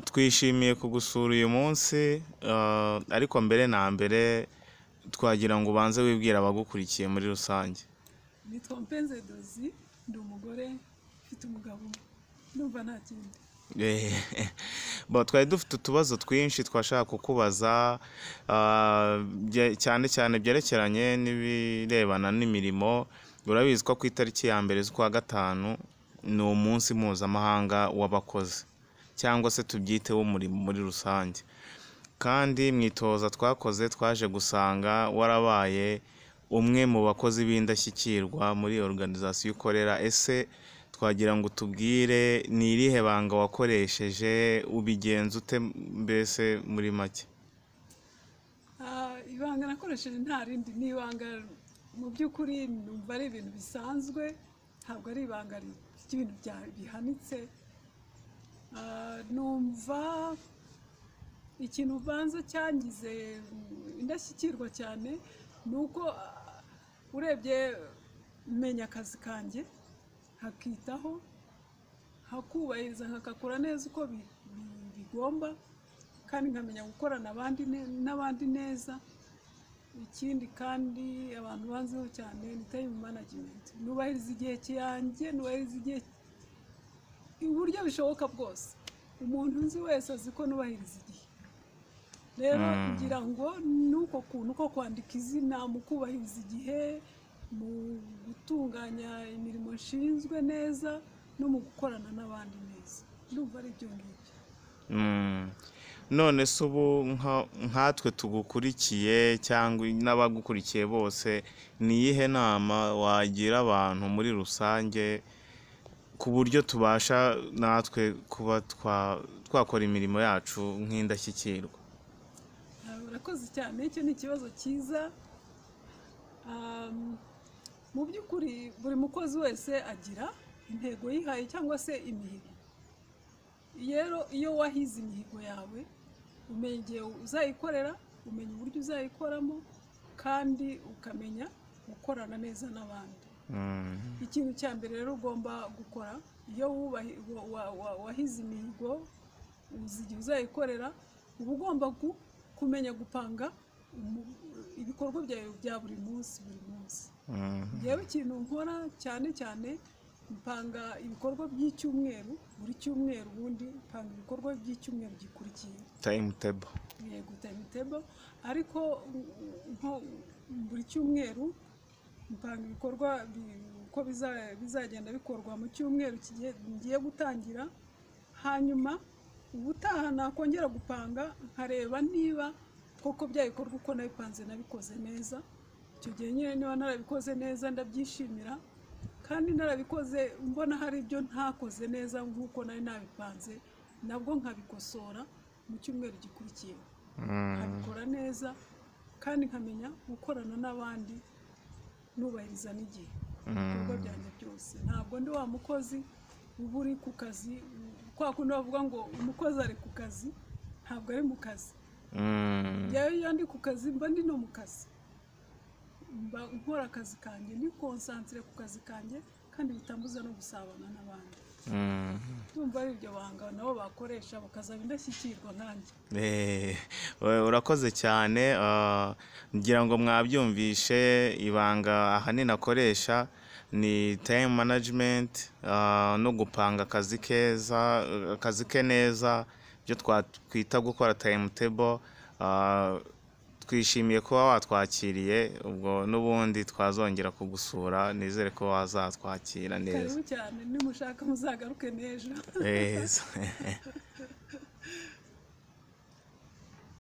Twishimiye kugusura uyu munsi, ariko mbere na mbere twagira ngo ubanze wibwira abagukurikiye muri rusange. Nitwa Mpenzi Eudosie, ndi umugore ufite umugabo numva nta kindi. Twari dufite utubazo twinshi twashaka kukubaza, cyane cyane byerekeranye n'ibirebana n'imirimo. Urabizi ko ku itariki ya mbere z'ukwa gatanu ni umunsi mpuzamahanga w'abakozi, cyangwa se tubyite w'umurimo muri rusange. Kandi mu itoza twakoze twaje gusanga warabaye umwe mu bakozi b'indashyikirwa muri organization ukorera. Ese twagira ngo tubwire ni irihe banga wakoresheje, ubigenza ute mbese muri make? Ibanga nakoresheje nta rindi, ni ibanga mu by'ukuri numva ari ibintu bisanzwe, ntabwo ari ibanga ry'ibintu bihanitse. Numva ikintu ubanza cyangize indashyikirwa cyane nuko urebye menya akazi kanjye, hakitaho, hakubahiriza, nkakakora neza uko bigomba, kandi nkamenya gukorana n'abandi neza. Ikindi kandi abantu banzeho cyane ni time management, nubahiriza igihe cyanjye, nubahiriza igihe uburyo bishoboka bwose. Umuntu nzi wese azi ko nubahiriza igihe. Rero kugira ngo nuko kuntu ko kwandika izina mu kubahiriza igihe, mu gutunganya imirimo nshinzwe neza, no mu gukorana n'abandi neza. Ndumva ari byo ngibyo. None se ubu nkatwe tugukurikiye cyangwa n'abagukurikiye bose, ni iyihe nama wagira abantu muri rusange ku buryo tubasha natwe kuba twakora imirimo yacu nk'indashyikirwa? Urakoze cyane, icyo ni ikibazo cyiza. Mu by'ukuri buri mukozi wese agira intego yihaye cyangwa se imihigo. Rero iyo wahize imihigo yawe, umenya igihe uzayikorera, umenya uburyo uzayikoramo, kandi ukamenya gukorana neza n'abandi. Ikintu cya mbere rero ugomba gukora, iyo wahize imihigo, uzi igihe uzayikorera, uba ugomba kumenya gupanga ibikorwa byawe bya buri munsi. Yewe ikintu nkora cyane cyane, mpanga ibikorwa by'icyumweru, buri cyumweru ubundi mpanga ibikorwa by'icyumweru gikurikiye, timetable. Yego, timetable. Ariko nko buri cyumweru mpanga ibikorwa uko bizagenda bikorwa mu cyumweru ngiye gutangira. Hanyuma ubutaha nakongera gupanga, nkareba niba koko bya bikorwa uko nabipanze nabikoze neza. Icyo gihe nyine niba narabikoze neza ndabyishimira, kandi narabikoze mbona hari ibyo ntakoze neza nk'uko nari nabipanze, nabwo nkabikosora mu cyumweru gikurikiye, nkabikora neza, kandi nkamenya gukorana n'abandi, nubahiriza n'igihe ibikorwa byanjye byose. Ntabwo ndi wa mukozi uba uri ku kazi, kwa kundi bavuga ngo umukozi ari ku kazi, ntabwo ari mu kazi. Iyo ndi ku kazi mba ndi no mu kazi, mba nkora akazi kanjye, ndi concentré ku kazi kanjye, kandi bitambuza no gusabana n'abandi. Ndumva ari ibyo banga nabo bakoresha bakazaba indashyikirwa nkanjye. Urakoze cyane. Ngira ngo mwabyumvishe, ibanga ahanini akoresha ni time management, no gupanga akazi ke neza, byo twakwita gukora timetable. Twishimiye kuba watwakiriye, ubwo n'ubundi twazongera kugusura, nizere ko wazatwakira neza. Karibu cyane, nimushaka muzagaruke n'ejo.